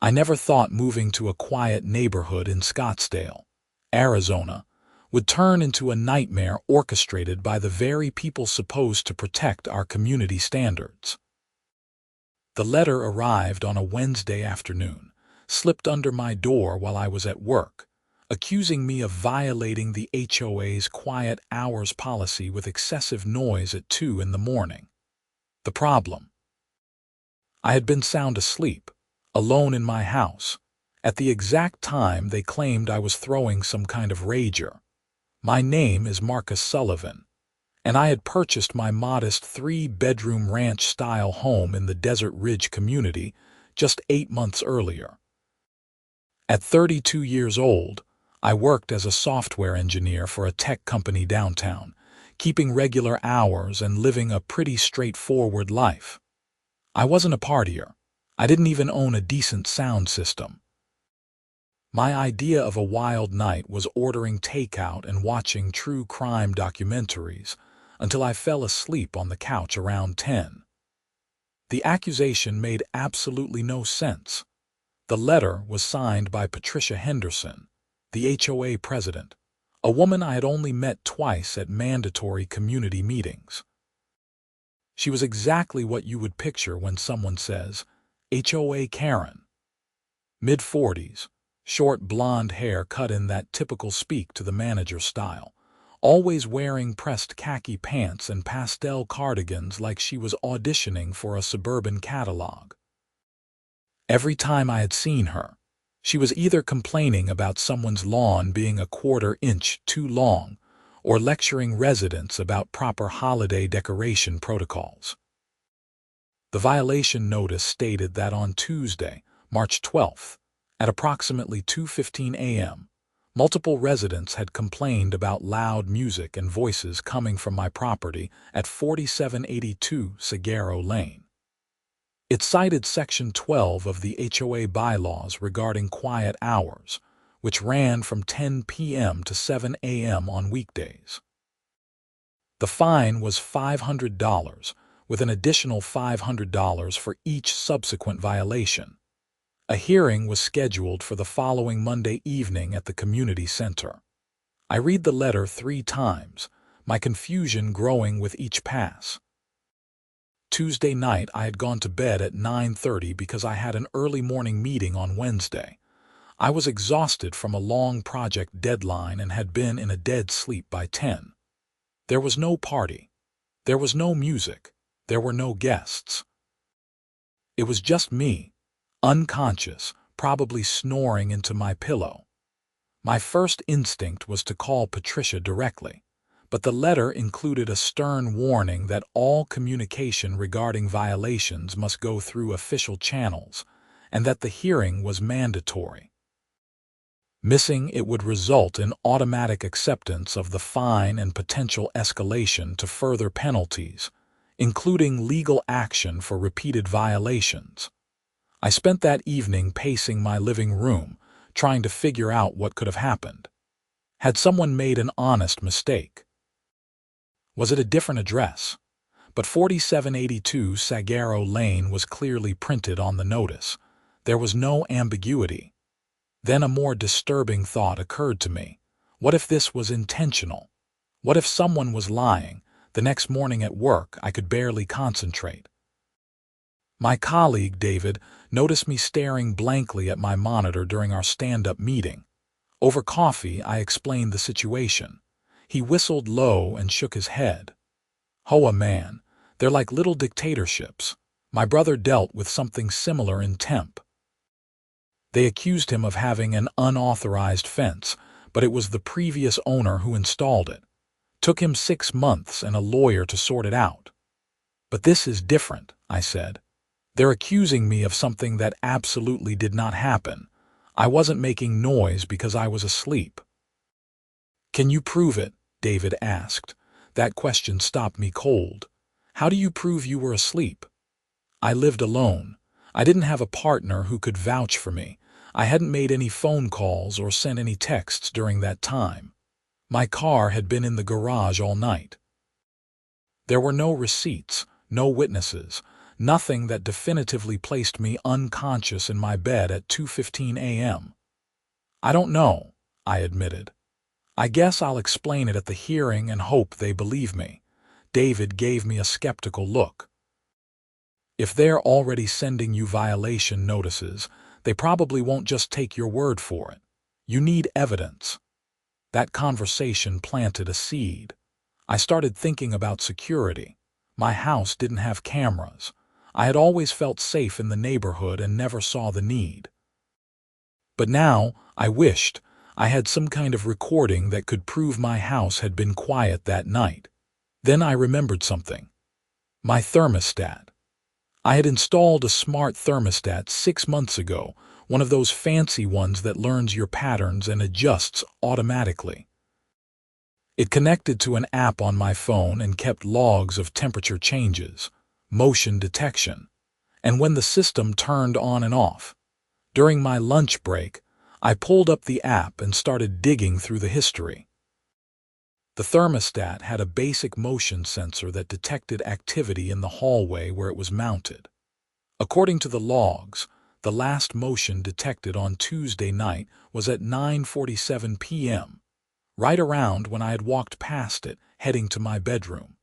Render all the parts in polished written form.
I never thought moving to a quiet neighborhood in Scottsdale, Arizona, would turn into a nightmare orchestrated by the very people supposed to protect our community standards. The letter arrived on a Wednesday afternoon, slipped under my door while I was at work, accusing me of violating the HOA's quiet hours policy with excessive noise at 2 in the morning. The problem: I had been sound asleep, alone in my house, at the exact time they claimed I was throwing some kind of rager. My name is Marcus Sullivan, and I had purchased my modest 3-bedroom ranch-style home in the Desert Ridge community just 8 months earlier. At 32 years old, I worked as a software engineer for a tech company downtown, keeping regular hours and living a pretty straightforward life. I wasn't a partier. I didn't even own a decent sound system. My idea of a wild night was ordering takeout and watching true crime documentaries until I fell asleep on the couch around 10. The accusation made absolutely no sense. The letter was signed by Patricia Henderson, the HOA president, a woman I had only met twice at mandatory community meetings. She was exactly what you would picture when someone says, HOA Karen. Mid-40s, short blonde hair cut in that typical speak-to-the-manager style, always wearing pressed khaki pants and pastel cardigans like she was auditioning for a suburban catalog. Every time I had seen her, she was either complaining about someone's lawn being a quarter-inch too long or lecturing residents about proper holiday decoration protocols. The violation notice stated that on Tuesday, March 12th, at approximately 2:15 a.m., multiple residents had complained about loud music and voices coming from my property at 4782 Sagaro Lane. It cited Section 12 of the HOA bylaws regarding quiet hours, which ran from 10 p.m. to 7 a.m. on weekdays. The fine was $500, with an additional $500 for each subsequent violation. A hearing was scheduled for the following Monday evening at the community center. I read the letter 3 times, my confusion growing with each pass. Tuesday night I had gone to bed at 9:30 because I had an early morning meeting on Wednesday. I was exhausted from a long project deadline and had been in a dead sleep by 10. There was no party. There was no music. There were no guests. It was just me, unconscious, probably snoring into my pillow. My first instinct was to call Patricia directly, but the letter included a stern warning that all communication regarding violations must go through official channels and that the hearing was mandatory. Missing it would result in automatic acceptance of the fine and potential escalation to further penalties, including legal action for repeated violations. I spent that evening pacing my living room, trying to figure out what could have happened. Had someone made an honest mistake? Was it a different address? But 4782 Sagaro Lane was clearly printed on the notice. There was no ambiguity. Then a more disturbing thought occurred to me. What if this was intentional? What if someone was lying? The next morning at work, I could barely concentrate. My colleague, David, noticed me staring blankly at my monitor during our stand-up meeting. Over coffee, I explained the situation. He whistled low and shook his head. HOA man, they're like little dictatorships. My brother dealt with something similar in temp. They accused him of having an unauthorized fence, but it was the previous owner who installed it. Took him 6 months and a lawyer to sort it out. But this is different, I said. They're accusing me of something that absolutely did not happen. I wasn't making noise because I was asleep. Can you prove it? David asked. That question stopped me cold. How do you prove you were asleep? I lived alone. I didn't have a partner who could vouch for me. I hadn't made any phone calls or sent any texts during that time. My car had been in the garage all night. There were no receipts, no witnesses, Nothing that definitively placed me unconscious in my bed at 2:15 a.m. "I don't know," I admitted. "I guess I'll explain it at the hearing and hope they believe me." David gave me a skeptical look. "If they're already sending you violation notices, they probably won't just take your word for it. You need evidence." That conversation planted a seed. I started thinking about security. My house didn't have cameras. I had always felt safe in the neighborhood and never saw the need. But now, I wished I had some kind of recording that could prove my house had been quiet that night. Then I remembered something. My thermostat. I had installed a smart thermostat 6 months ago, one of those fancy ones that learns your patterns and adjusts automatically. It connected to an app on my phone and kept logs of temperature changes, motion detection, and when the system turned on and off. During my lunch break, I pulled up the app and started digging through the history. The thermostat had a basic motion sensor that detected activity in the hallway where it was mounted. According to the logs, the last motion detected on Tuesday night was at 9:47 p.m., right around when I had walked past it, heading to my bedroom.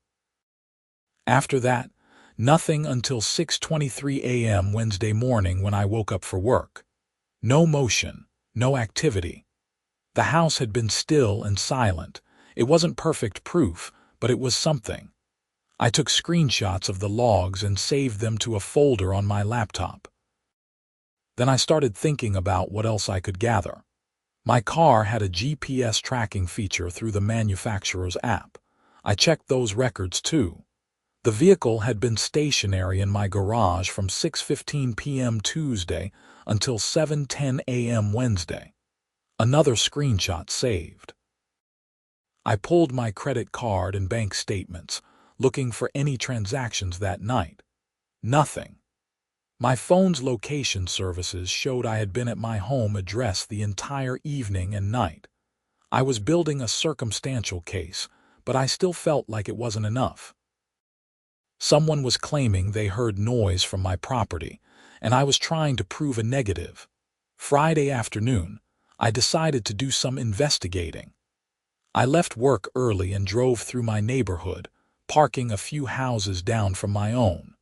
After that, nothing until 6:23 a.m. Wednesday morning when I woke up for work. No motion, no activity. The house had been still and silent. It wasn't perfect proof, but it was something. I took screenshots of the logs and saved them to a folder on my laptop. Then I started thinking about what else I could gather. My car had a GPS tracking feature through the manufacturer's app. I checked those records too. The vehicle had been stationary in my garage from 6:15 p.m. Tuesday until 7:10 a.m. Wednesday. Another screenshot saved. I pulled my credit card and bank statements, looking for any transactions that night. Nothing. My phone's location services showed I had been at my home address the entire evening and night. I was building a circumstantial case, but I still felt like it wasn't enough. Someone was claiming they heard noise from my property, and I was trying to prove a negative. Friday afternoon, I decided to do some investigating. I left work early and drove through my neighborhood, parking a few houses down from my own.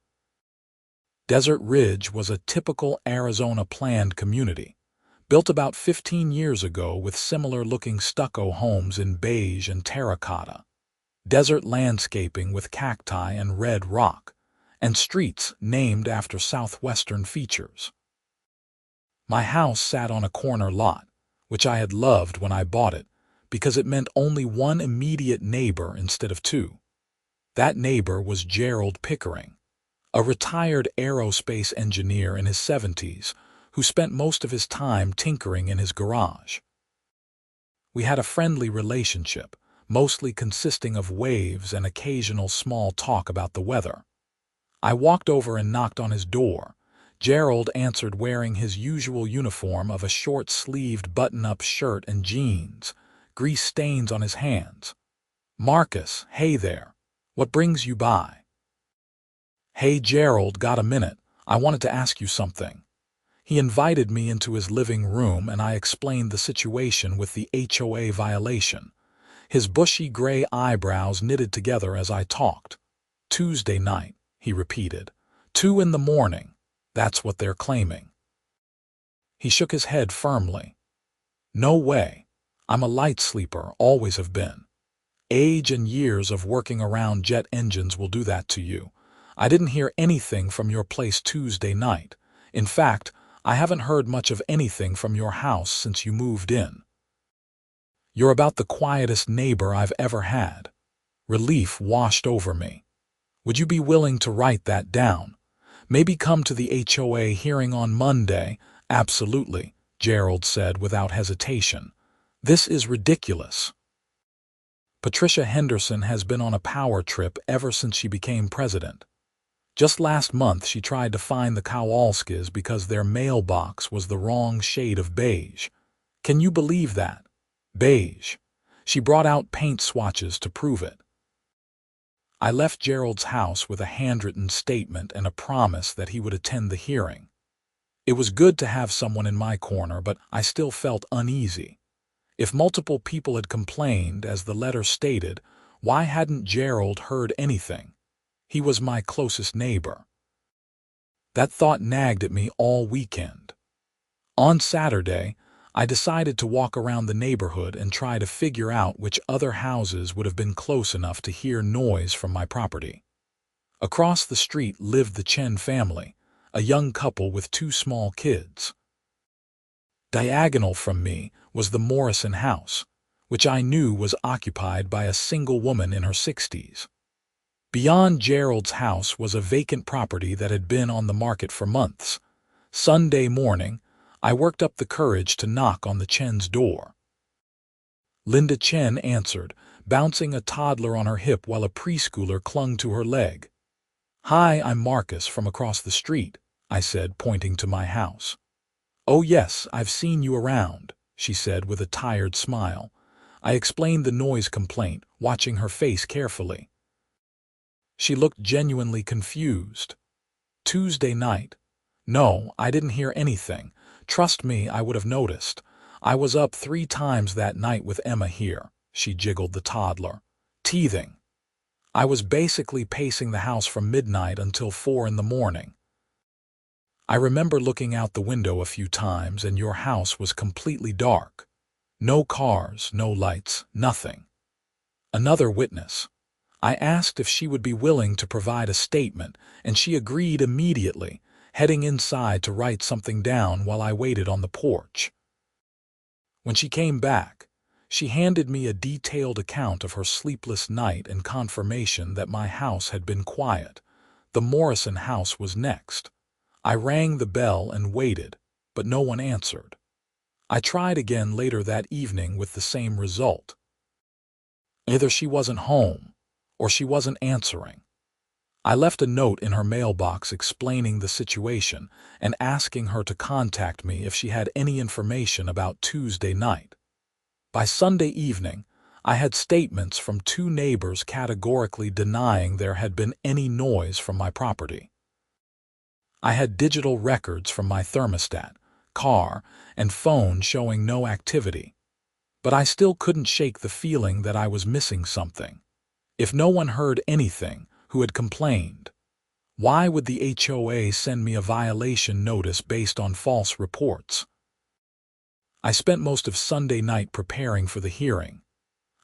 Desert Ridge was a typical Arizona planned community, built about 15 years ago with similar-looking stucco homes in beige and terracotta, desert landscaping with cacti and red rock, and streets named after southwestern features. My house sat on a corner lot, which I had loved when I bought it, because it meant only one immediate neighbor instead of two. That neighbor was Gerald Pickering, a retired aerospace engineer in his 70s who spent most of his time tinkering in his garage. We had a friendly relationship, mostly consisting of waves and occasional small talk about the weather. I walked over and knocked on his door. Gerald answered wearing his usual uniform of a short-sleeved button-up shirt and jeans, grease stains on his hands. "Marcus, hey there. What brings you by?" "Hey Gerald, got a minute? I wanted to ask you something." He invited me into his living room and I explained the situation with the HOA violation. His bushy gray eyebrows knitted together as I talked. "Tuesday night," he repeated. 2 in the morning. That's what they're claiming." He shook his head firmly. "No way. I'm a light sleeper, always have been. Age and years of working around jet engines will do that to you. I didn't hear anything from your place Tuesday night. In fact, I haven't heard much of anything from your house since you moved in. You're about the quietest neighbor I've ever had." Relief washed over me. "Would you be willing to write that down? Maybe come to the HOA hearing on Monday?" "Absolutely," Gerald said without hesitation. "This is ridiculous." Patricia Henderson has been on a power trip ever since she became president. Just last month she tried to fine the Kowalskis because their mailbox was the wrong shade of beige. Can you believe that? Beige. She brought out paint swatches to prove it. I left Gerald's house with a handwritten statement and a promise that he would attend the hearing. It was good to have someone in my corner, but I still felt uneasy. If multiple people had complained, as the letter stated, why hadn't Gerald heard anything? He was my closest neighbor. That thought nagged at me all weekend. On Saturday, I decided to walk around the neighborhood and try to figure out which other houses would have been close enough to hear noise from my property. Across the street lived the Chen family, a young couple with 2 small kids. Diagonal from me was the Morrison house, which I knew was occupied by a single woman in her 60s. Beyond Gerald's house was a vacant property that had been on the market for months. Sunday morning, I worked up the courage to knock on the Chen's door. Linda Chen answered, bouncing a toddler on her hip while a preschooler clung to her leg. "Hi, I'm Marcus from across the street," I said, pointing to my house. "Oh yes, I've seen you around," she said with a tired smile. I explained the noise complaint, watching her face carefully. She looked genuinely confused. "Tuesday night? No, I didn't hear anything. Trust me, I would have noticed. I was up 3 times that night with Emma here," she jiggled the toddler, teething. "I was basically pacing the house from midnight until 4 in the morning. I remember looking out the window a few times and your house was completely dark. No cars, no lights, nothing." Another witness. I asked if she would be willing to provide a statement, and she agreed immediately, heading inside to write something down while I waited on the porch. When she came back, she handed me a detailed account of her sleepless night and confirmation that my house had been quiet. The Morrison house was next. I rang the bell and waited, but no one answered. I tried again later that evening with the same result. Either she wasn't home, or she wasn't answering. I left a note in her mailbox explaining the situation and asking her to contact me if she had any information about Tuesday night. By Sunday evening, I had statements from 2 neighbors categorically denying there had been any noise from my property. I had digital records from my thermostat, car, and phone showing no activity, but I still couldn't shake the feeling that I was missing something. If no one heard anything, who had complained? Why would the HOA send me a violation notice based on false reports? I spent most of Sunday night preparing for the hearing.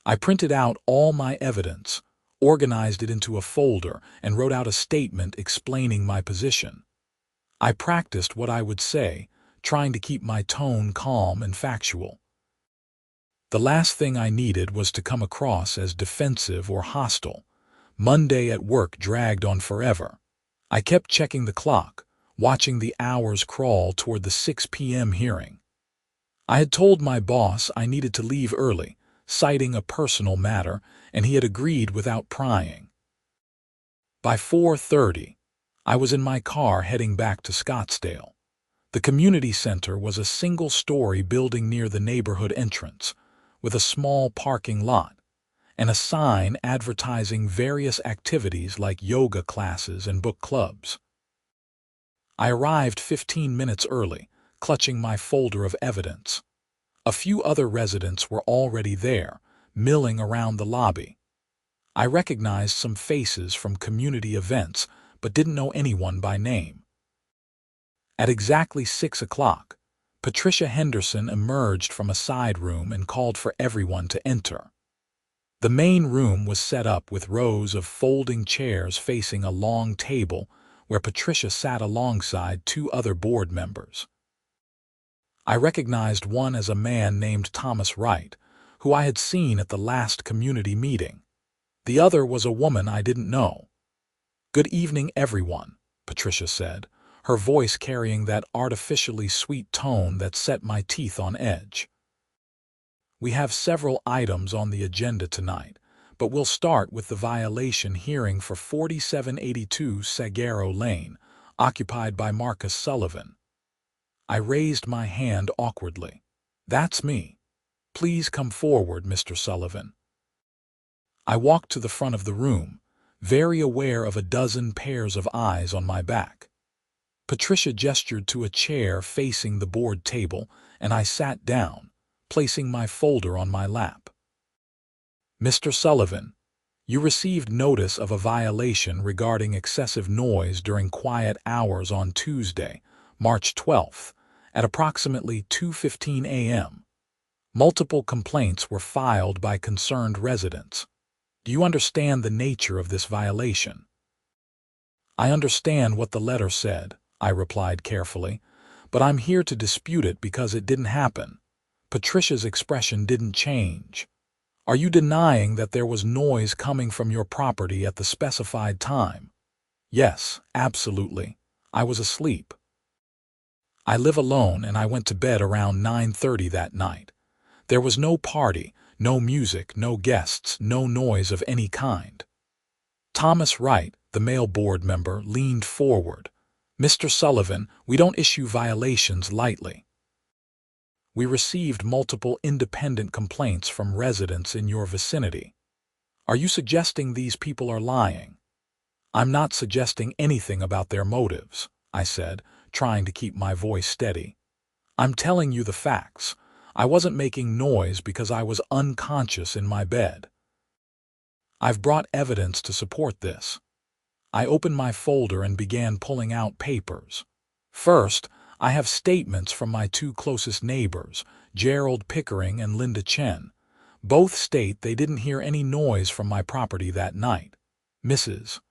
I printed out all my evidence, organized it into a folder, and wrote out a statement explaining my position. I practiced what I would say, trying to keep my tone calm and factual. The last thing I needed was to come across as defensive or hostile. Monday at work dragged on forever. I kept checking the clock, watching the hours crawl toward the 6 p.m. hearing. I had told my boss I needed to leave early, citing a personal matter, and he had agreed without prying. By 4:30, I was in my car heading back to Scottsdale. The community center was a single-story building near the neighborhood entrance, with a small parking lot, and a sign advertising various activities like yoga classes and book clubs. I arrived 15 minutes early, clutching my folder of evidence. A few other residents were already there, milling around the lobby. I recognized some faces from community events, but didn't know anyone by name. At exactly 6 o'clock, Patricia Henderson emerged from a side room and called for everyone to enter. The main room was set up with rows of folding chairs facing a long table where Patricia sat alongside 2 other board members. I recognized one as a man named Thomas Wright, who I had seen at the last community meeting. The other was a woman I didn't know. "Good evening, everyone," Patricia said, her voice carrying that artificially sweet tone that set my teeth on edge. "We have several items on the agenda tonight, but we'll start with the violation hearing for 4782 Saguaro Lane, occupied by Marcus Sullivan." I raised my hand awkwardly. "That's me. Please come forward, Mr. Sullivan." I walked to the front of the room, very aware of a dozen pairs of eyes on my back. Patricia gestured to a chair facing the board table, and I sat down, placing my folder on my lap. "Mr. Sullivan, you received notice of a violation regarding excessive noise during quiet hours on Tuesday, March 12th, at approximately 2:15 a.m. Multiple complaints were filed by concerned residents. Do you understand the nature of this violation?" "I understand what the letter said," I replied carefully, "but I'm here to dispute it because it didn't happen." Patricia's expression didn't change. "Are you denying that there was noise coming from your property at the specified time?" "Yes, absolutely. I was asleep. I live alone and I went to bed around 9:30 that night. There was no party, no music, no guests, no noise of any kind." Thomas Wright, the male board member, leaned forward. "Mr. Sullivan, we don't issue violations lightly. We received multiple independent complaints from residents in your vicinity. Are you suggesting these people are lying?" "I'm not suggesting anything about their motives," I said, trying to keep my voice steady. "I'm telling you the facts. I wasn't making noise because I was unconscious in my bed. I've brought evidence to support this." I opened my folder and began pulling out papers. First, I have statements from my two closest neighbors, Gerald Pickering and Linda Chen. Both state they didn't hear any noise from my property that night. Mrs.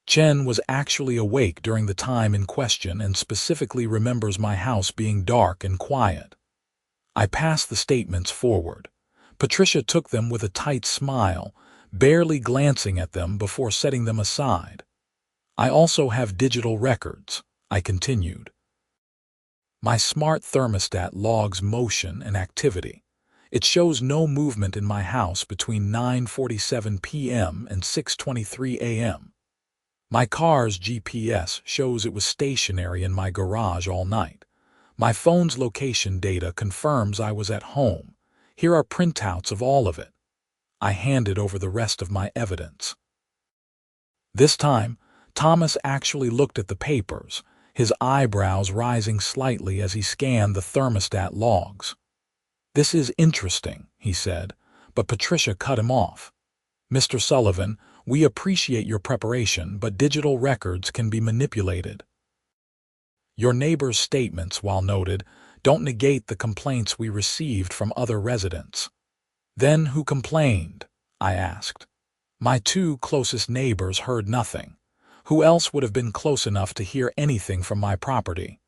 Chen was actually awake during the time in question and specifically remembers my house being dark and quiet. I passed the statements forward. Patricia took them with a tight smile, barely glancing at them before setting them aside. "I also have digital records," I continued. "My smart thermostat logs motion and activity. It shows no movement in my house between 9:47 p.m. and 6:23 a.m. My car's GPS shows it was stationary in my garage all night. My phone's location data confirms I was at home. Here are printouts of all of it." I handed over the rest of my evidence. This time, Thomas actually looked at the papers, his eyebrows rising slightly as he scanned the thermostat logs. "This is interesting," he said, but Patricia cut him off. "Mr. Sullivan, we appreciate your preparation, but digital records can be manipulated. Your neighbor's statements, while noted, don't negate the complaints we received from other residents." "Then who complained?" I asked. "My two closest neighbors heard nothing. Who else would have been close enough to hear anything from my property?"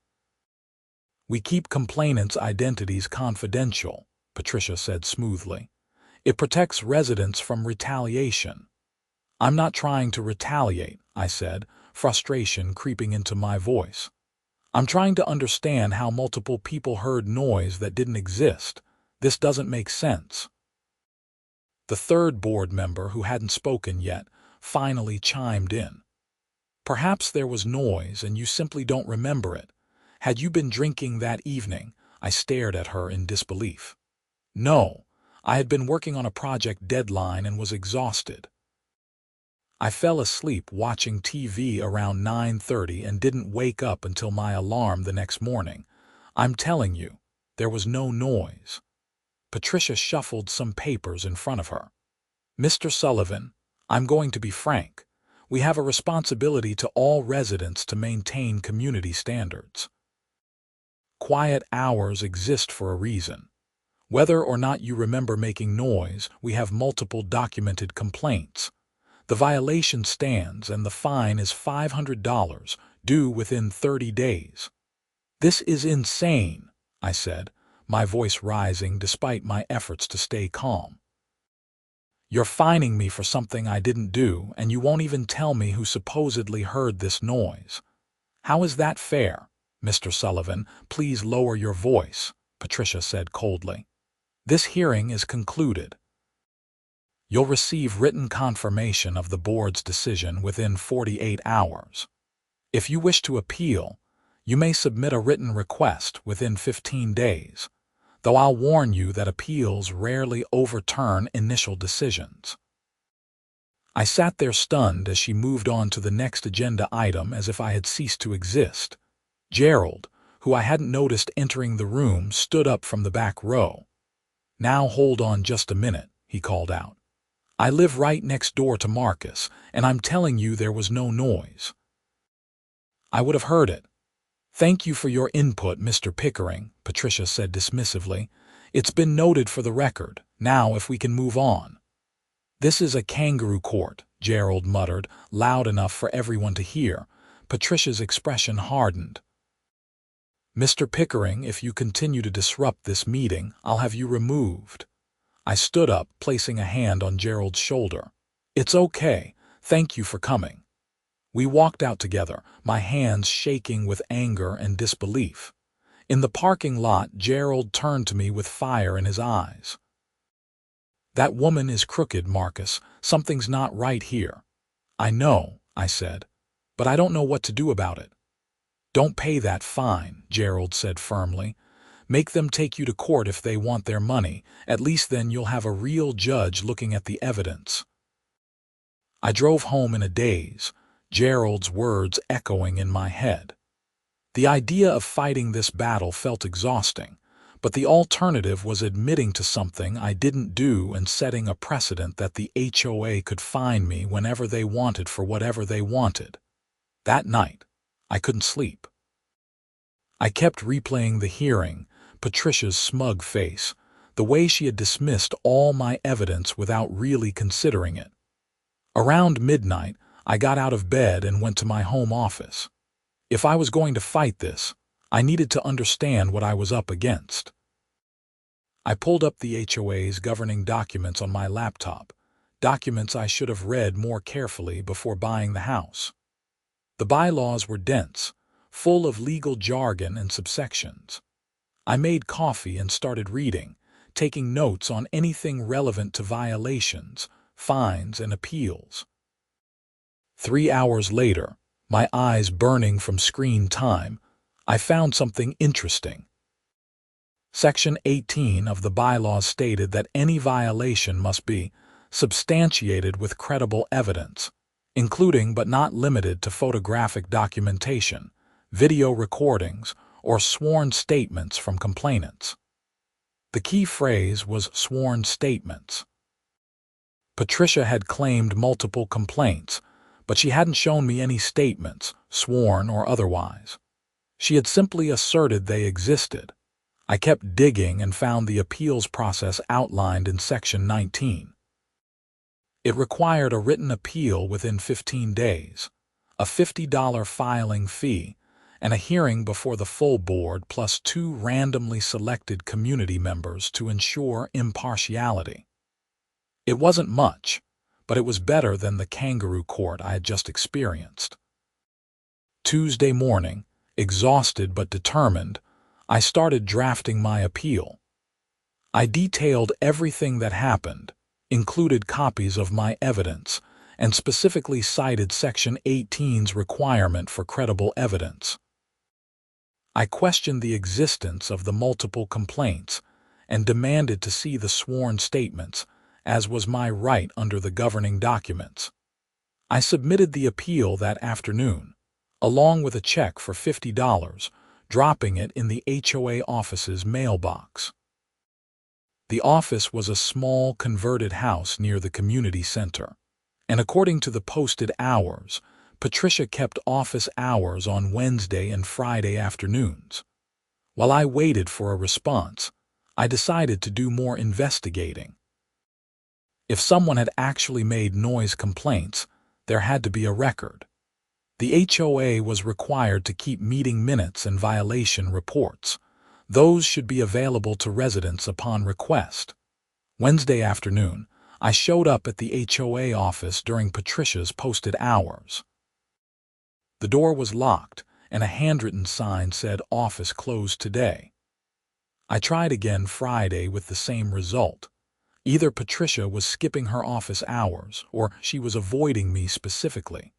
"We keep complainants' identities confidential," Patricia said smoothly. "It protects residents from retaliation." "I'm not trying to retaliate," I said, frustration creeping into my voice. "I'm trying to understand how multiple people heard noise that didn't exist. This doesn't make sense." The third board member, who hadn't spoken yet, finally chimed in. "Perhaps there was noise and you simply don't remember it. Had you been drinking that evening?" I stared at her in disbelief. "No, I had been working on a project deadline and was exhausted. I fell asleep watching TV around 9:30 and didn't wake up until my alarm the next morning. I'm telling you, there was no noise." Patricia shuffled some papers in front of her. "Mr. Sullivan, I'm going to be frank. We have a responsibility to all residents to maintain community standards. Quiet hours exist for a reason. Whether or not you remember making noise, we have multiple documented complaints. The violation stands and the fine is $500, due within 30 days. "This is insane," I said, my voice rising despite my efforts to stay calm. "You're fining me for something I didn't do, and you won't even tell me who supposedly heard this noise. How is that fair?" "Mr. Sullivan, please lower your voice," Patricia said coldly. "This hearing is concluded. You'll receive written confirmation of the board's decision within 48 hours. If you wish to appeal, you may submit a written request within 15 days. Though I'll warn you that appeals rarely overturn initial decisions." I sat there stunned as she moved on to the next agenda item as if I had ceased to exist. Gerald, who I hadn't noticed entering the room, stood up from the back row. "Now hold on just a minute," he called out. "I live right next door to Marcus, and I'm telling you there was no noise. I would have heard it." "Thank you for your input, Mr. Pickering," Patricia said dismissively. "It's been noted for the record. Now if we can move on." "This is a kangaroo court," Gerald muttered, loud enough for everyone to hear. Patricia's expression hardened. "Mr. Pickering, if you continue to disrupt this meeting, I'll have you removed." I stood up, placing a hand on Gerald's shoulder. "It's okay. Thank you for coming." We walked out together, my hands shaking with anger and disbelief. In the parking lot, Gerald turned to me with fire in his eyes. "That woman is crooked, Marcus. Something's not right here." "I know," I said, "but I don't know what to do about it." "Don't pay that fine," Gerald said firmly. "Make them take you to court if they want their money. At least then you'll have a real judge looking at the evidence." I drove home in a daze, Gerald's words echoing in my head. The idea of fighting this battle felt exhausting, but the alternative was admitting to something I didn't do and setting a precedent that the HOA could fine me whenever they wanted for whatever they wanted. That night, I couldn't sleep. I kept replaying the hearing, Patricia's smug face, the way she had dismissed all my evidence without really considering it. Around midnight, I got out of bed and went to my home office. If I was going to fight this, I needed to understand what I was up against. I pulled up the HOA's governing documents on my laptop, documents I should have read more carefully before buying the house. The bylaws were dense, full of legal jargon and subsections. I made coffee and started reading, taking notes on anything relevant to violations, fines, and appeals. 3 hours later, my eyes burning from screen time, I found something interesting. Section 18 of the bylaws stated that any violation must be substantiated with credible evidence, including but not limited to photographic documentation, video recordings, or sworn statements from complainants. The key phrase was sworn statements. Patricia had claimed multiple complaints, but she hadn't shown me any statements, sworn or otherwise. She had simply asserted they existed. I kept digging and found the appeals process outlined in Section 19. It required a written appeal within 15 days, a $50 filing fee, and a hearing before the full board plus 2 randomly selected community members to ensure impartiality. It wasn't much, but it was better than the kangaroo court I had just experienced. Tuesday morning, exhausted but determined, I started drafting my appeal. I detailed everything that happened, included copies of my evidence, and specifically cited Section 18's requirement for credible evidence. I questioned the existence of the multiple complaints and demanded to see the sworn statements, as was my right under the governing documents. I submitted the appeal that afternoon, along with a check for $50, dropping it in the HOA office's mailbox. The office was a small converted house near the community center, and according to the posted hours, Patricia kept office hours on Wednesday and Friday afternoons. While I waited for a response, I decided to do more investigating. If someone had actually made noise complaints, there had to be a record. The HOA was required to keep meeting minutes and violation reports. Those should be available to residents upon request. Wednesday afternoon, I showed up at the HOA office during Patricia's posted hours. The door was locked, and a handwritten sign said "Office closed today." I tried again Friday with the same result. Either Patricia was skipping her office hours, or she was avoiding me specifically.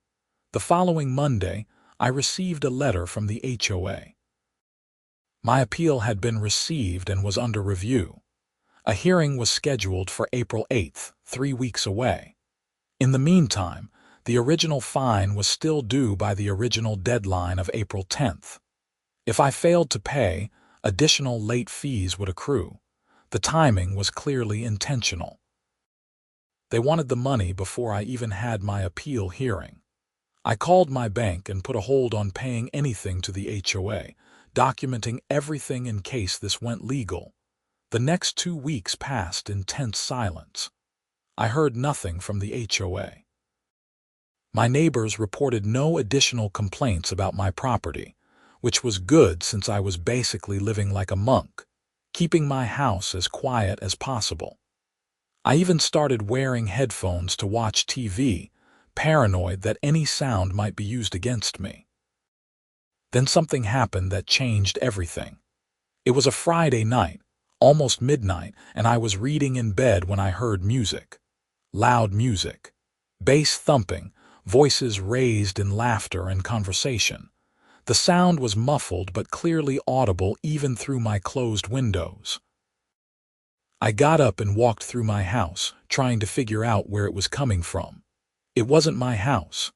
The following Monday, I received a letter from the HOA. My appeal had been received and was under review. A hearing was scheduled for April 8th, 3 weeks away. In the meantime, the original fine was still due by the original deadline of April 10th. If I failed to pay, additional late fees would accrue. The timing was clearly intentional. They wanted the money before I even had my appeal hearing. I called my bank and put a hold on paying anything to the HOA, documenting everything in case this went legal. The next 2 weeks passed in tense silence. I heard nothing from the HOA. My neighbors reported no additional complaints about my property, which was good since I was basically living like a monk, keeping my house as quiet as possible. I even started wearing headphones to watch TV, paranoid that any sound might be used against me. Then something happened that changed everything. It was a Friday night, almost midnight, and I was reading in bed when I heard music. Loud music. Bass thumping, voices raised in laughter and conversation. The sound was muffled but clearly audible even through my closed windows. I got up and walked through my house, trying to figure out where it was coming from. It wasn't my house.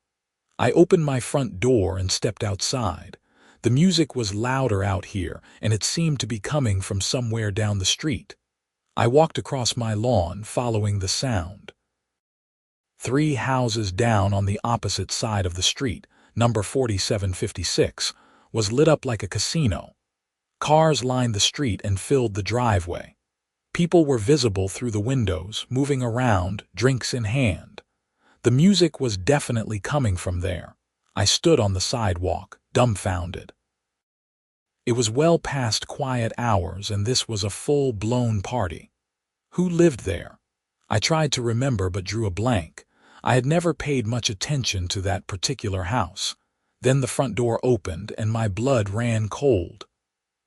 I opened my front door and stepped outside. The music was louder out here, and it seemed to be coming from somewhere down the street. I walked across my lawn, following the sound. 3 houses down on the opposite side of the street, number 4756, was lit up like a casino. Cars lined the street and filled the driveway. People were visible through the windows, moving around, drinks in hand. The music was definitely coming from there. I stood on the sidewalk, dumbfounded. It was well past quiet hours, and this was a full-blown party. Who lived there? I tried to remember but drew a blank. I had never paid much attention to that particular house. Then the front door opened, and my blood ran cold.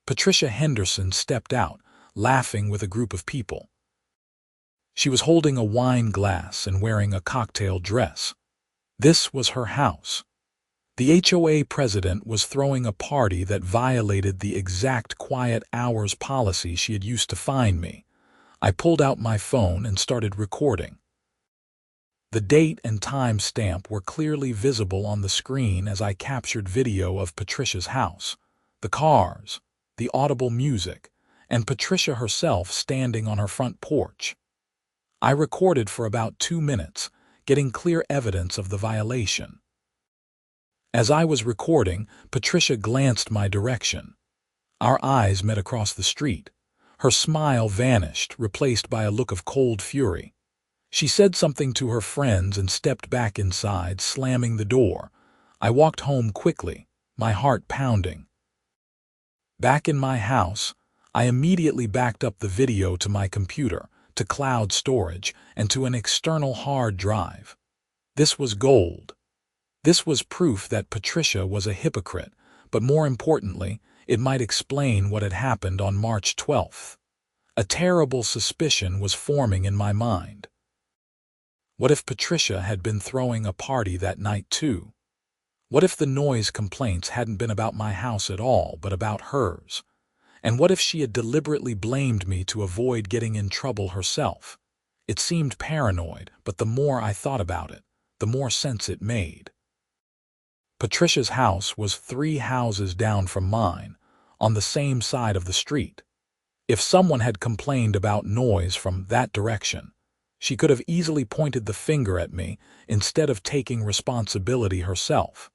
Patricia Henderson stepped out, laughing with a group of people. She was holding a wine glass and wearing a cocktail dress. This was her house. The HOA president was throwing a party that violated the exact quiet hours policy she had used to fine me. I pulled out my phone and started recording. The date and time stamp were clearly visible on the screen as I captured video of Patricia's house, the cars, the audible music, and Patricia herself standing on her front porch. I recorded for about 2 minutes, getting clear evidence of the violation. As I was recording, Patricia glanced my direction. Our eyes met across the street. Her smile vanished, replaced by a look of cold fury. She said something to her friends and stepped back inside, slamming the door. I walked home quickly, my heart pounding. Back in my house, I immediately backed up the video to my computer, to cloud storage, and to an external hard drive. This was gold. This was proof that Patricia was a hypocrite, but more importantly, it might explain what had happened on March 12th. A terrible suspicion was forming in my mind. What if Patricia had been throwing a party that night too? What if the noise complaints hadn't been about my house at all, but about hers? And what if she had deliberately blamed me to avoid getting in trouble herself? It seemed paranoid, but the more I thought about it, the more sense it made. Patricia's house was 3 houses down from mine, on the same side of the street. If someone had complained about noise from that direction, she could have easily pointed the finger at me instead of taking responsibility herself.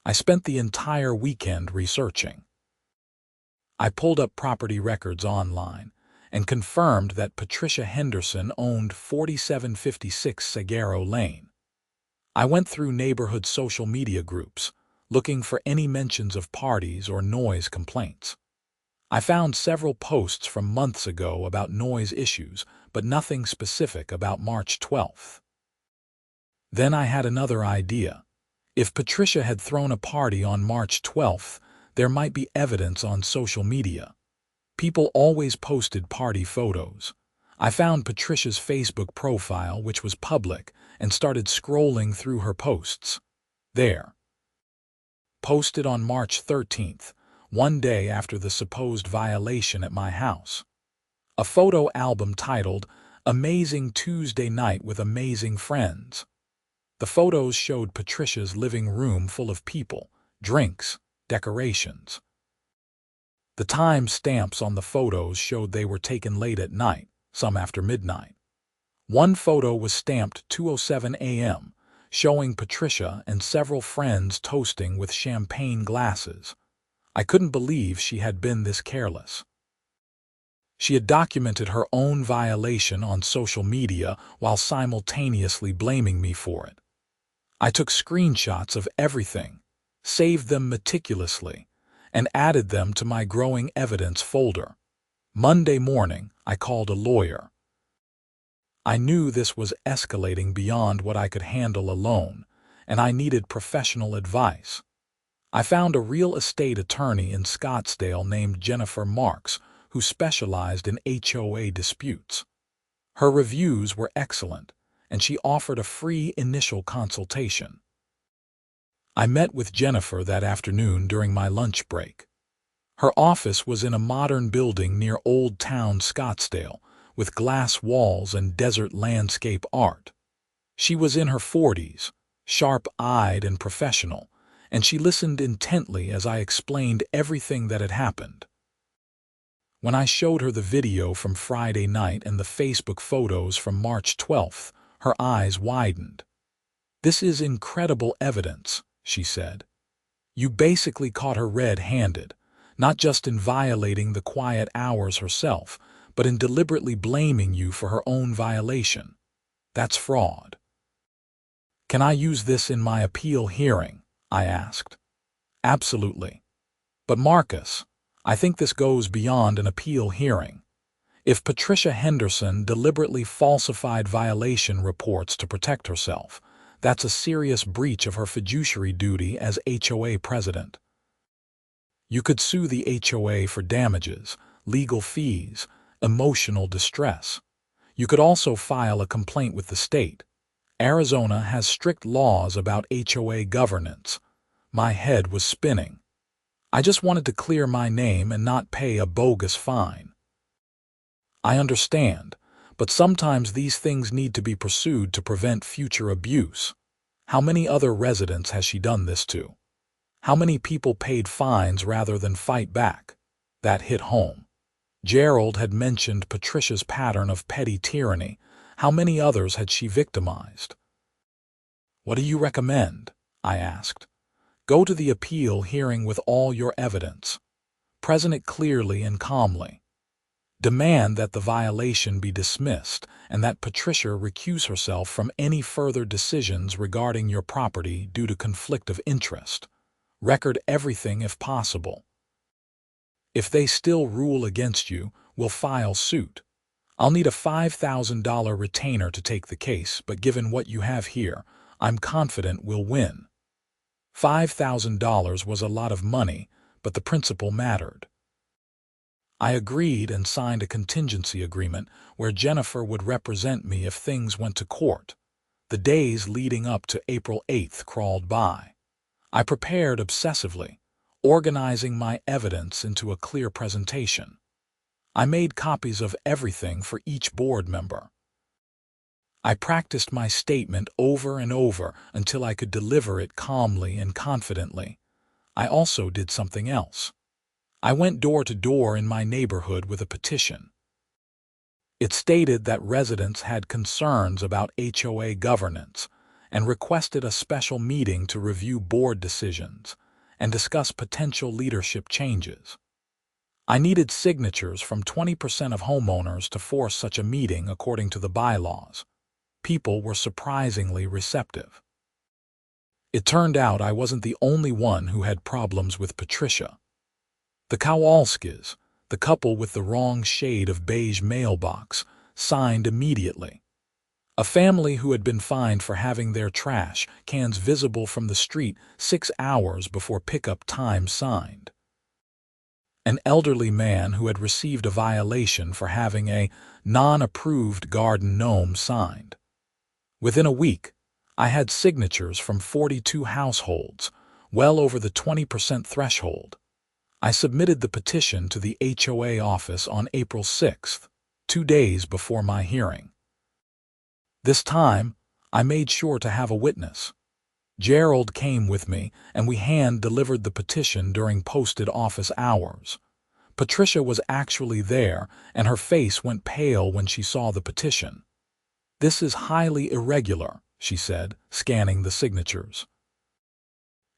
I spent the entire weekend researching. I pulled up property records online and confirmed that Patricia Henderson owned 4756 Sagaro Lane. I went through neighborhood social media groups, looking for any mentions of parties or noise complaints. I found several posts from months ago about noise issues, but nothing specific about March 12th. Then I had another idea. If Patricia had thrown a party on March 12th, there might be evidence on social media. People always posted party photos. I found Patricia's Facebook profile, which was public, and started scrolling through her posts. There. Posted on March 13th, one day after the supposed violation at my house. A photo album titled, "Amazing Tuesday Night with Amazing Friends." The photos showed Patricia's living room full of people, drinks, decorations. The time stamps on the photos showed they were taken late at night, some after midnight. One photo was stamped 2:07 a.m., showing Patricia and several friends toasting with champagne glasses. I couldn't believe she had been this careless. She had documented her own violation on social media while simultaneously blaming me for it. I took screenshots of everything, saved them meticulously, and added them to my growing evidence folder. Monday morning, I called a lawyer. I knew this was escalating beyond what I could handle alone, and I needed professional advice. I found a real estate attorney in Scottsdale named Jennifer Marks, who specialized in HOA disputes. Her reviews were excellent, and she offered a free initial consultation. I met with Jennifer that afternoon during my lunch break. Her office was in a modern building near Old Town Scottsdale, with glass walls and desert landscape art. She was in her 40s, sharp-eyed and professional, and she listened intently as I explained everything that had happened. When I showed her the video from Friday night and the Facebook photos from March 12th, her eyes widened. "This is incredible evidence," she said. "You basically caught her red-handed, not just in violating the quiet hours herself, but in deliberately blaming you for her own violation. That's fraud." "Can I use this in my appeal hearing?" I asked. "Absolutely. But Marcus, I think this goes beyond an appeal hearing. If Patricia Henderson deliberately falsified violation reports to protect herself, that's a serious breach of her fiduciary duty as HOA president. You could sue the HOA for damages, legal fees, emotional distress. You could also file a complaint with the state. Arizona has strict laws about HOA governance." My head was spinning. I just wanted to clear my name and not pay a bogus fine. "I understand, but sometimes these things need to be pursued to prevent future abuse. How many other residents has she done this to? How many people paid fines rather than fight back?" That hit home. Gerald had mentioned Patricia's pattern of petty tyranny. How many others had she victimized? "What do you recommend?" I asked. "Go to the appeal hearing with all your evidence. Present it clearly and calmly. Demand that the violation be dismissed and that Patricia recuse herself from any further decisions regarding your property due to conflict of interest. Record everything if possible. If they still rule against you, we'll file suit. I'll need a $5,000 retainer to take the case, but given what you have here, I'm confident we'll win." $5,000 was a lot of money, but the principle mattered. I agreed and signed a contingency agreement where Jennifer would represent me if things went to court. The days leading up to April 8th crawled by. I prepared obsessively, organizing my evidence into a clear presentation. I made copies of everything for each board member. I practiced my statement over and over until I could deliver it calmly and confidently. I also did something else. I went door to door in my neighborhood with a petition. It stated that residents had concerns about HOA governance and requested a special meeting to review board decisions and discuss potential leadership changes. I needed signatures from 20% of homeowners to force such a meeting according to the bylaws. People were surprisingly receptive. It turned out I wasn't the only one who had problems with Patricia. The Kowalskis, the couple with the wrong shade of beige mailbox, signed immediately. A family who had been fined for having their trash cans visible from the street 6 hours before pickup time signed. An elderly man who had received a violation for having a non-approved garden gnome signed. Within a week, I had signatures from 42 households, well over the 20% threshold. I submitted the petition to the HOA office on April 6th, 2 days before my hearing. This time, I made sure to have a witness. Gerald came with me, and we hand-delivered the petition during posted office hours. Patricia was actually there, and her face went pale when she saw the petition. "This is highly irregular," she said, scanning the signatures.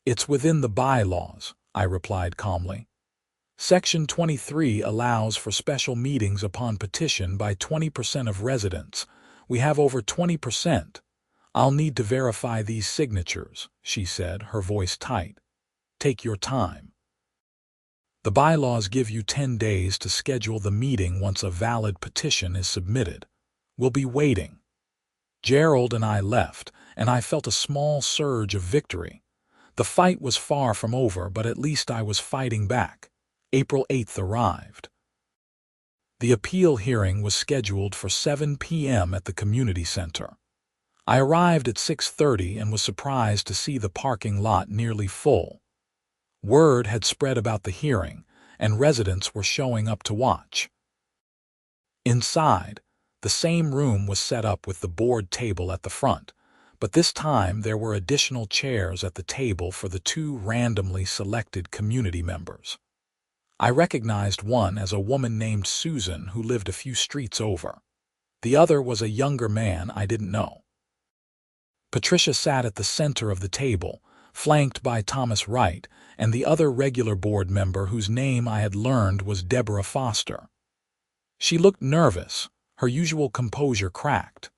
"It's within the bylaws," I replied calmly. Section 23 allows for special meetings upon petition by 20% of residents. We have over 20%. "I'll need to verify these signatures," she said, her voice tight. "Take your time." The bylaws give you 10 days to schedule the meeting once a valid petition is submitted. We'll be waiting. Gerald and I left, and I felt a small surge of victory. The fight was far from over, but at least I was fighting back. April 8th arrived. The appeal hearing was scheduled for 7 p.m. at the community center. I arrived at 6:30 and was surprised to see the parking lot nearly full. Word had spread about the hearing, and residents were showing up to watch. Inside, the same room was set up with the board table at the front, but this time there were additional chairs at the table for the 2 randomly selected community members. I recognized one as a woman named Susan who lived a few streets over. The other was a younger man I didn't know. Patricia sat at the center of the table, flanked by Thomas Wright and the other regular board member whose name I had learned was Deborah Foster. She looked nervous, her usual composure cracked.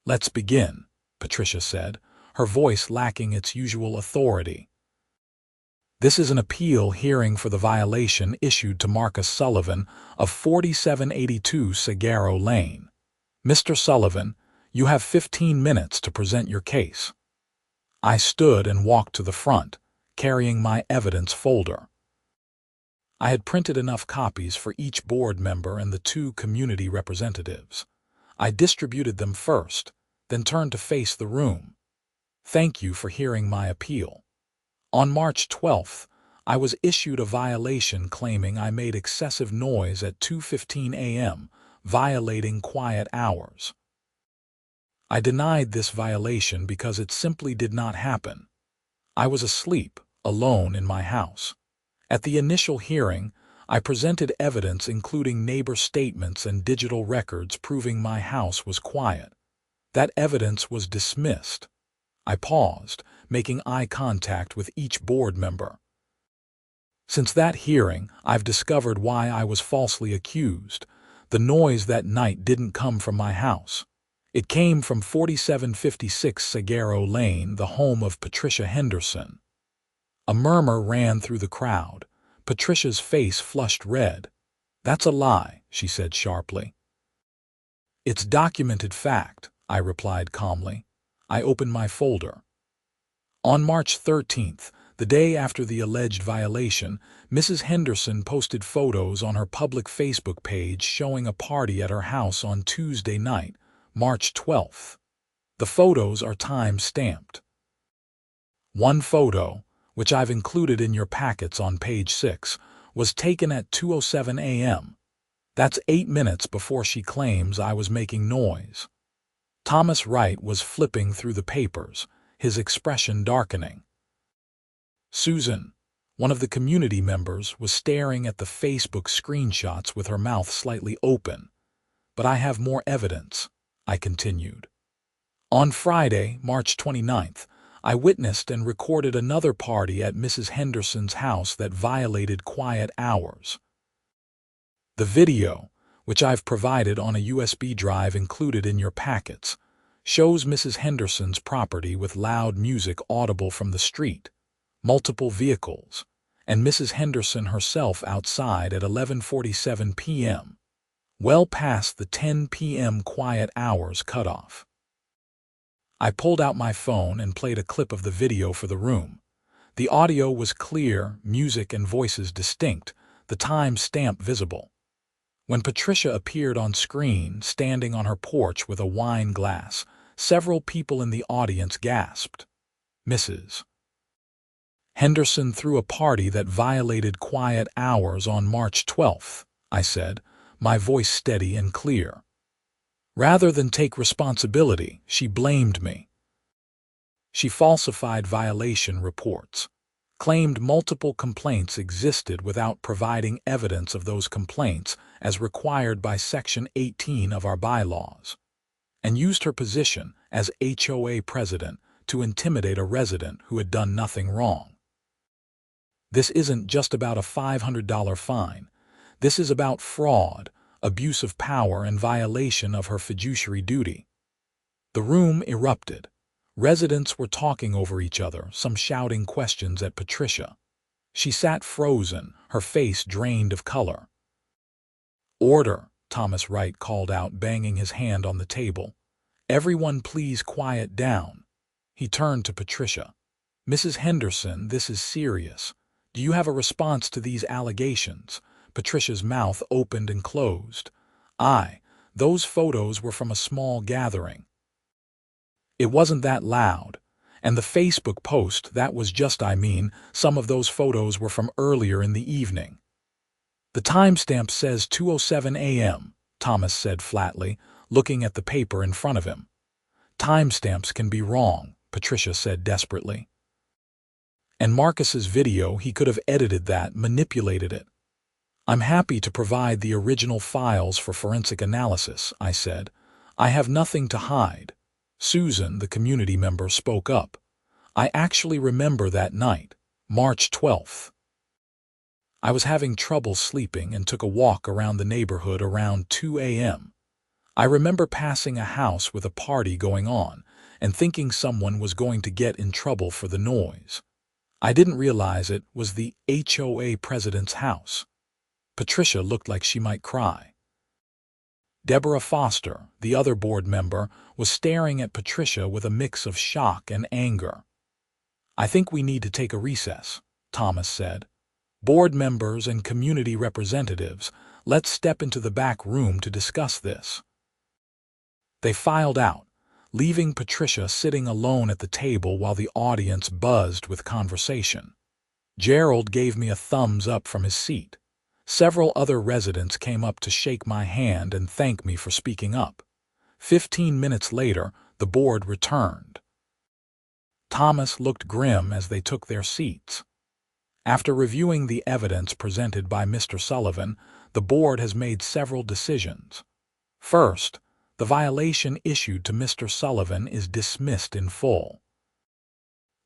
"Let's begin," Patricia said, her voice lacking its usual authority. "This is an appeal hearing for the violation issued to Marcus Sullivan of 4782 Sagaro Lane. Mr. Sullivan, you have 15 minutes to present your case." I stood and walked to the front, carrying my evidence folder. I had printed enough copies for each board member and the 2 community representatives. I distributed them first, then turned to face the room. "Thank you for hearing my appeal. On March 12th, I was issued a violation claiming I made excessive noise at 2:15 a.m., violating quiet hours. I denied this violation because it simply did not happen. I was asleep, alone in my house. At the initial hearing, I presented evidence including neighbor statements and digital records proving my house was quiet. That evidence was dismissed. I paused, making eye contact with each board member. Since that hearing, I've discovered why I was falsely accused. The noise that night didn't come from my house. It came from 4756 Sagaro Lane, the home of Patricia Henderson. A murmur ran through the crowd. Patricia's face flushed red. "That's a lie," she said sharply. "It's documented fact," I replied calmly. I opened my folder. On March 13th, the day after the alleged violation, Mrs. Henderson posted photos on her public Facebook page showing a party at her house on Tuesday night, March 12th. The photos are time-stamped. One photo, which I've included in your packets on page 6, was taken at 2:07 a.m. That's 8 minutes before she claims I was making noise. Thomas Wright was flipping through the papers, his expression darkening. Susan, one of the community members, was staring at the Facebook screenshots with her mouth slightly open. "But I have more evidence," I continued. "On Friday, March 29th, I witnessed and recorded another party at Mrs. Henderson's house that violated quiet hours. The video, which I've provided on a USB drive included in your packets, shows Mrs. Henderson's property with loud music audible from the street, multiple vehicles, and Mrs. Henderson herself outside at 11:47 p.m., well past the 10 p.m. quiet hours cutoff. I pulled out my phone and played a clip of the video for the room. The audio was clear, music and voices distinct, the time stamp visible. When Patricia appeared on screen, standing on her porch with a wine glass, several people in the audience gasped. "Mrs. Henderson threw a party that violated quiet hours on March 12th, I said, my voice steady and clear. Rather than take responsibility, she blamed me. She falsified violation reports, claimed multiple complaints existed without providing evidence of those complaints as required by Section 18 of our bylaws, and used her position as HOA president to intimidate a resident who had done nothing wrong. This isn't just about a $500 fine. This is about fraud, abuse of power, and violation of her fiduciary duty. The room erupted. Residents were talking over each other, some shouting questions at Patricia. She sat frozen, her face drained of color. "Order," Thomas Wright called out, banging his hand on the table. "Everyone please quiet down." He turned to Patricia. "Mrs. Henderson, this is serious. Do you have a response to these allegations?" Patricia's mouth opened and closed. Those photos were from a small gathering. It wasn't that loud. And the Facebook post, that was just, some of those photos were from earlier in the evening. "The timestamp says 2:07 a.m., Thomas said flatly, looking at the paper in front of him. "Timestamps can be wrong," Patricia said desperately. "And Marcus's video, he could have edited that, manipulated it." "I'm happy to provide the original files for forensic analysis," I said. "I have nothing to hide." Susan, the community member, spoke up. "I actually remember that night, March 12th. I was having trouble sleeping and took a walk around the neighborhood around 2 a.m. I remember passing a house with a party going on and thinking someone was going to get in trouble for the noise. I didn't realize it was the HOA president's house." Patricia looked like she might cry. Deborah Foster, the other board member, was staring at Patricia with a mix of shock and anger. "I think we need to take a recess," Thomas said. "Board members and community representatives, let's step into the back room to discuss this." They filed out, leaving Patricia sitting alone at the table while the audience buzzed with conversation. Gerald gave me a thumbs up from his seat. Several other residents came up to shake my hand and thank me for speaking up. 15 minutes later, the board returned. Thomas looked grim as they took their seats. "After reviewing the evidence presented by Mr. Sullivan, the board has made several decisions. First, the violation issued to Mr. Sullivan is dismissed in full.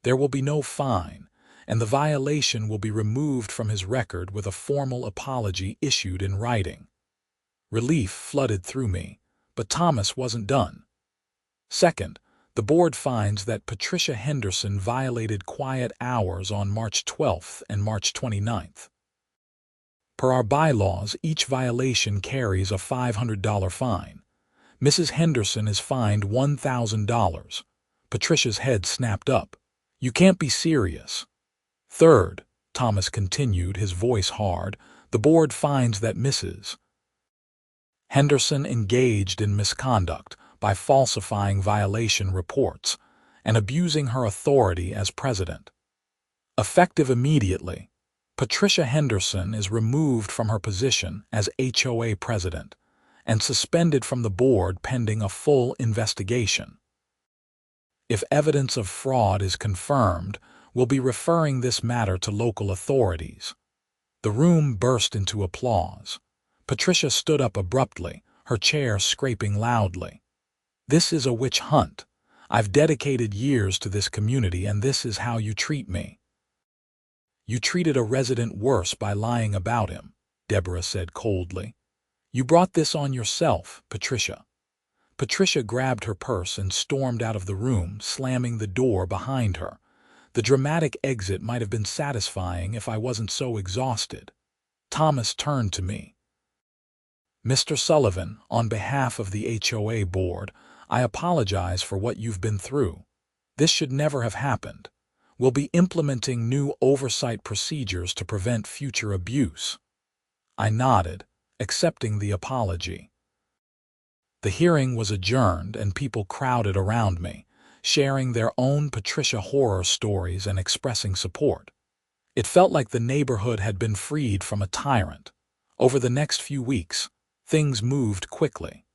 There will be no fine, and the violation will be removed from his record with a formal apology issued in writing." Relief flooded through me, but Thomas wasn't done. Second, the board finds that Patricia Henderson violated quiet hours on March 12th and March 29th. Per our bylaws, each violation carries a $500 fine. Mrs. Henderson is fined $1,000. Patricia's head snapped up. "You can't be serious." Third, Thomas continued, his voice hard, the board finds that Mrs. Henderson engaged in misconduct by falsifying violation reports and abusing her authority as president. Effective immediately, Patricia Henderson is removed from her position as HOA president and suspended from the board pending a full investigation. If evidence of fraud is confirmed, we'll be referring this matter to local authorities. The room burst into applause. Patricia stood up abruptly, her chair scraping loudly. "This is a witch hunt. I've dedicated years to this community, and this is how you treat me." "You treated a resident worse by lying about him," Deborah said coldly. "You brought this on yourself, Patricia." Patricia grabbed her purse and stormed out of the room, slamming the door behind her. The dramatic exit might have been satisfying if I wasn't so exhausted. Thomas turned to me. "Mr. Sullivan, on behalf of the HOA board, I apologize for what you've been through. This should never have happened. We'll be implementing new oversight procedures to prevent future abuse." I nodded, accepting the apology. The hearing was adjourned and people crowded around me, sharing their own Patricia horror stories and expressing support. It felt like the neighborhood had been freed from a tyrant. Over the next few weeks, things moved quickly.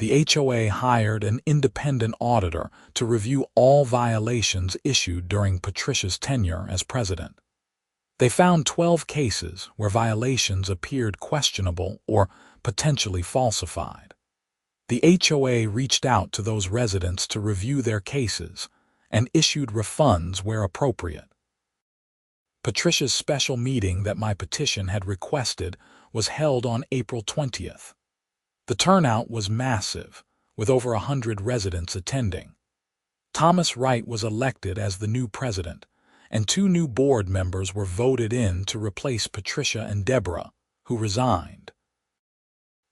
The HOA hired an independent auditor to review all violations issued during Patricia's tenure as president. They found 12 cases where violations appeared questionable or potentially falsified. The HOA reached out to those residents to review their cases and issued refunds where appropriate. Patricia's special meeting that my petition had requested was held on April 20th. The turnout was massive, with over 100 residents attending. Thomas Wright was elected as the new president, and 2 new board members were voted in to replace Patricia and Deborah, who resigned.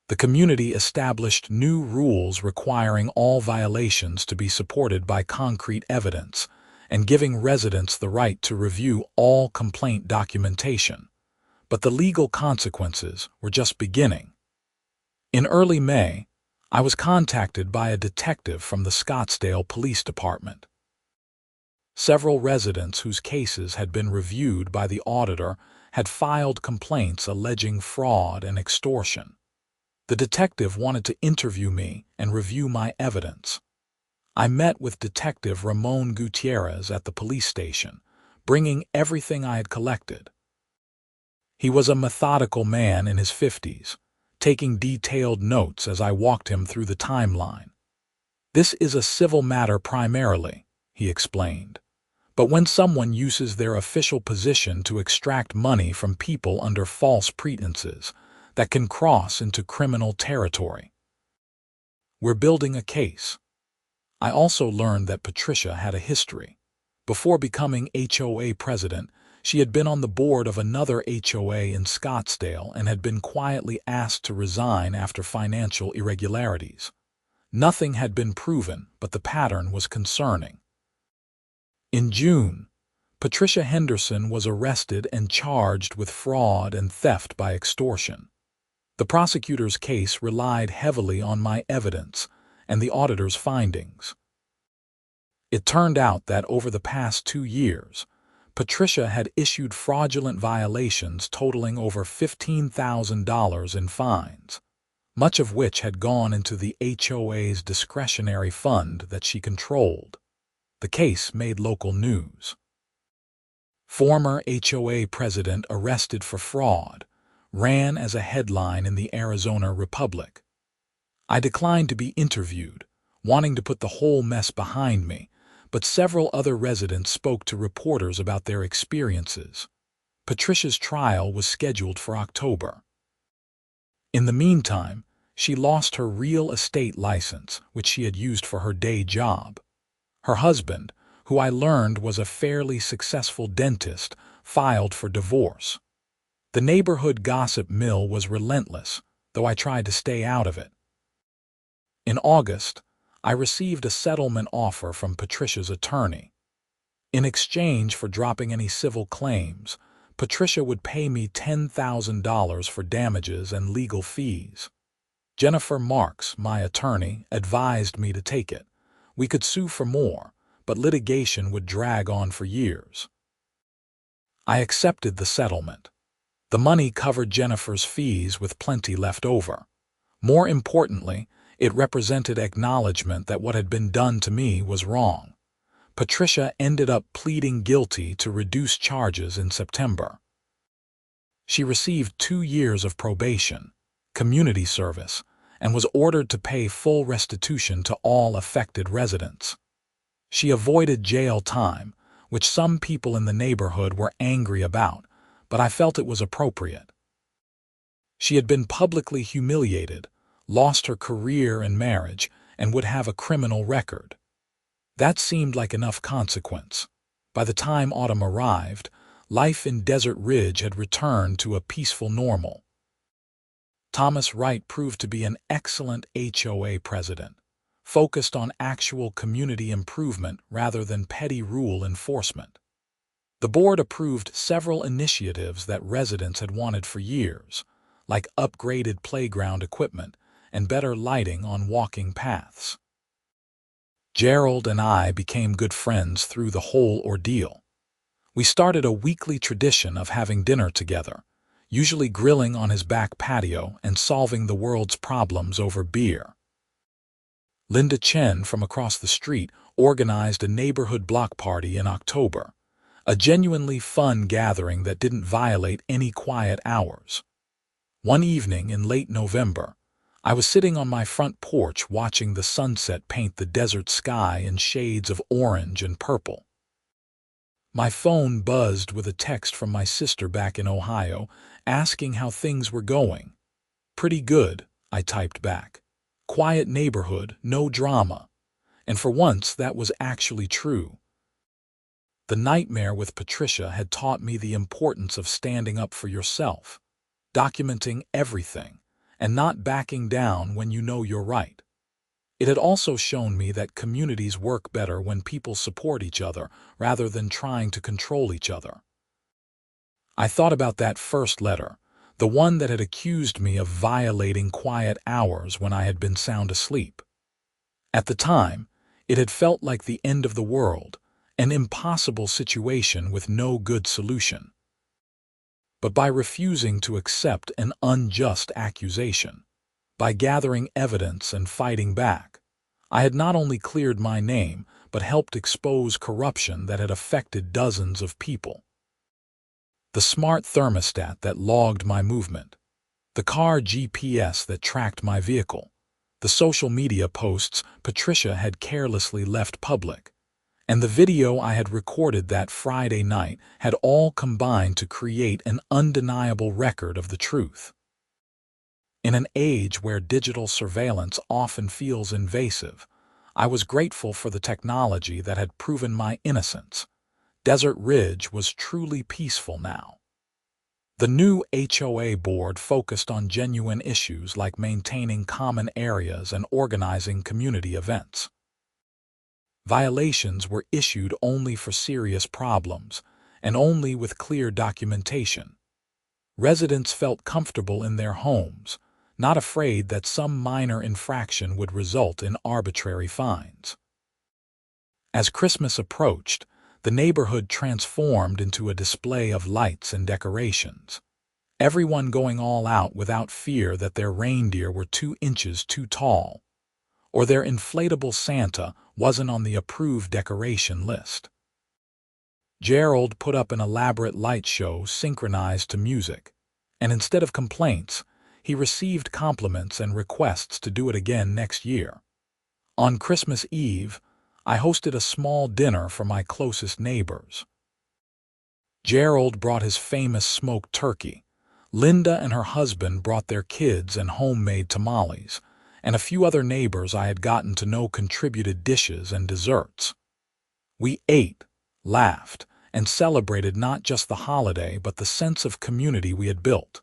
The community established new rules requiring all violations to be supported by concrete evidence and giving residents the right to review all complaint documentation. But the legal consequences were just beginning. In early May, I was contacted by a detective from the Scottsdale Police Department. Several residents whose cases had been reviewed by the auditor had filed complaints alleging fraud and extortion. The detective wanted to interview me and review my evidence. I met with Detective Ramon Gutierrez at the police station, bringing everything I had collected. He was a methodical man in his 50s, taking detailed notes as I walked him through the timeline. "This is a civil matter primarily," he explained. "But when someone uses their official position to extract money from people under false pretenses, that can cross into criminal territory. We're building a case." I also learned that Patricia had a history. Before becoming HOA president, she had been on the board of another HOA in Scottsdale and had been quietly asked to resign after financial irregularities. Nothing had been proven, but the pattern was concerning. In June, Patricia Henderson was arrested and charged with fraud and theft by extortion. The prosecutor's case relied heavily on my evidence and the auditor's findings. It turned out that over the past 2 years, Patricia had issued fraudulent violations totaling over $15,000 in fines, much of which had gone into the HOA's discretionary fund that she controlled. The case made local news. "Former HOA president arrested for fraud" ran as a headline in the Arizona Republic. I declined to be interviewed, wanting to put the whole mess behind me, but several other residents spoke to reporters about their experiences. Patricia's trial was scheduled for October. In the meantime, she lost her real estate license, which she had used for her day job. Her husband, who I learned was a fairly successful dentist, filed for divorce. The neighborhood gossip mill was relentless, though I tried to stay out of it. In August, I received a settlement offer from Patricia's attorney. In exchange for dropping any civil claims, Patricia would pay me $10,000 for damages and legal fees. Jennifer Marks, my attorney, advised me to take it. We could sue for more, but litigation would drag on for years. I accepted the settlement. The money covered Jennifer's fees with plenty left over. More importantly, it represented acknowledgement that what had been done to me was wrong. Patricia ended up pleading guilty to reduced charges in September. She received 2 years of probation, community service, and was ordered to pay full restitution to all affected residents. She avoided jail time, which some people in the neighborhood were angry about, but I felt it was appropriate. She had been publicly humiliated, lost her career and marriage, and would have a criminal record. That seemed like enough consequence. By the time autumn arrived, life in Desert Ridge had returned to a peaceful normal. Thomas Wright proved to be an excellent HOA president, focused on actual community improvement rather than petty rule enforcement. The board approved several initiatives that residents had wanted for years, like upgraded playground equipment and better lighting on walking paths. Gerald and I became good friends through the whole ordeal. We started a weekly tradition of having dinner together, usually grilling on his back patio and solving the world's problems over beer. Linda Chen from across the street organized a neighborhood block party in October, a genuinely fun gathering that didn't violate any quiet hours. One evening in late November, I was sitting on my front porch watching the sunset paint the desert sky in shades of orange and purple. My phone buzzed with a text from my sister back in Ohio, asking how things were going. "Pretty good," I typed back. "Quiet neighborhood, no drama." And for once, that was actually true. The nightmare with Patricia had taught me the importance of standing up for yourself, documenting everything, and not backing down when you know you're right. It had also shown me that communities work better when people support each other rather than trying to control each other. I thought about that first letter, the one that had accused me of violating quiet hours when I had been sound asleep. At the time, it had felt like the end of the world, an impossible situation with no good solution. But by refusing to accept an unjust accusation, by gathering evidence and fighting back, I had not only cleared my name, but helped expose corruption that had affected dozens of people. The smart thermostat that logged my movement, the car GPS that tracked my vehicle, the social media posts Patricia had carelessly left public, and the video I had recorded that Friday night had all combined to create an undeniable record of the truth. In an age where digital surveillance often feels invasive, I was grateful for the technology that had proven my innocence. Desert Ridge was truly peaceful now. The new HOA board focused on genuine issues like maintaining common areas and organizing community events. Violations were issued only for serious problems, and only with clear documentation. Residents felt comfortable in their homes, not afraid that some minor infraction would result in arbitrary fines. As Christmas approached, the neighborhood transformed into a display of lights and decorations, everyone going all out without fear that their reindeer were 2 inches too tall, or their inflatable Santa wasn't on the approved decoration list. Gerald put up an elaborate light show synchronized to music, and instead of complaints, he received compliments and requests to do it again next year. On Christmas Eve, I hosted a small dinner for my closest neighbors. Gerald brought his famous smoked turkey. Linda and her husband brought their kids and homemade tamales, and a few other neighbors I had gotten to know contributed dishes and desserts. We ate, laughed, and celebrated not just the holiday but the sense of community we had built.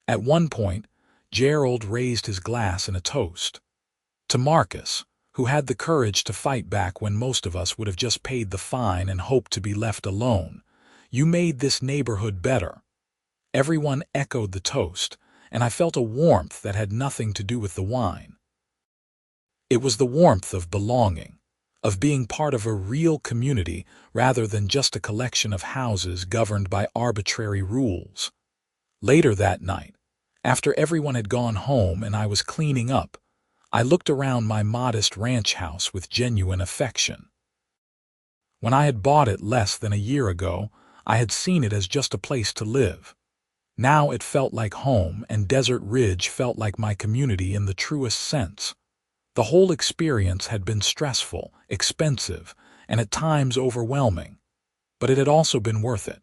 At one point, Gerald raised his glass in a toast. To Marcus, who had the courage to fight back when most of us would have just paid the fine and hoped to be left alone, "You made this neighborhood better." Everyone echoed the toast, and I felt a warmth that had nothing to do with the wine. It was the warmth of belonging, of being part of a real community rather than just a collection of houses governed by arbitrary rules. Later that night, after everyone had gone home and I was cleaning up, I looked around my modest ranch house with genuine affection. When I had bought it less than a year ago, I had seen it as just a place to live. Now it felt like home, and Desert Ridge felt like my community in the truest sense. The whole experience had been stressful, expensive, and at times overwhelming, but it had also been worth it.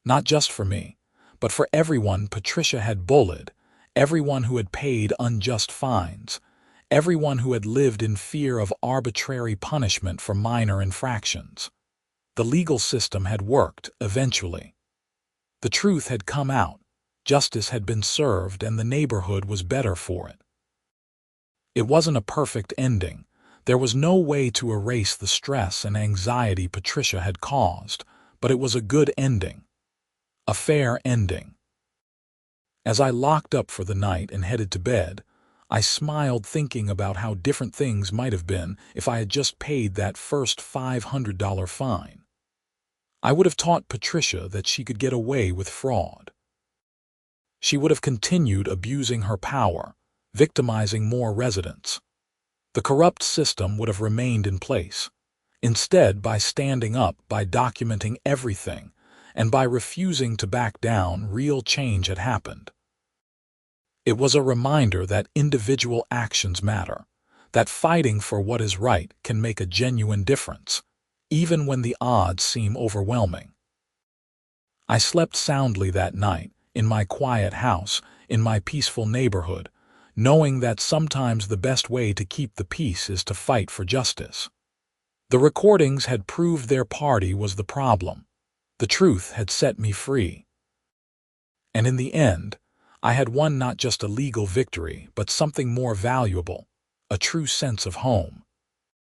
Not just for me, but for everyone Patricia had bullied, everyone who had paid unjust fines, everyone who had lived in fear of arbitrary punishment for minor infractions. The legal system had worked, eventually. The truth had come out, justice had been served, and the neighborhood was better for it. It wasn't a perfect ending. There was no way to erase the stress and anxiety Patricia had caused, but it was a good ending. A fair ending. As I locked up for the night and headed to bed, I smiled thinking about how different things might have been if I had just paid that first $500 fine. I would have taught Patricia that she could get away with fraud. She would have continued abusing her power, victimizing more residents. The corrupt system would have remained in place. Instead, by standing up, by documenting everything, and by refusing to back down, real change had happened. It was a reminder that individual actions matter, that fighting for what is right can make a genuine difference, even when the odds seem overwhelming. I slept soundly that night, in my quiet house, in my peaceful neighborhood, knowing that sometimes the best way to keep the peace is to fight for justice. The recordings had proved their party was the problem. The truth had set me free. And in the end, I had won not just a legal victory, but something more valuable, a true sense of home.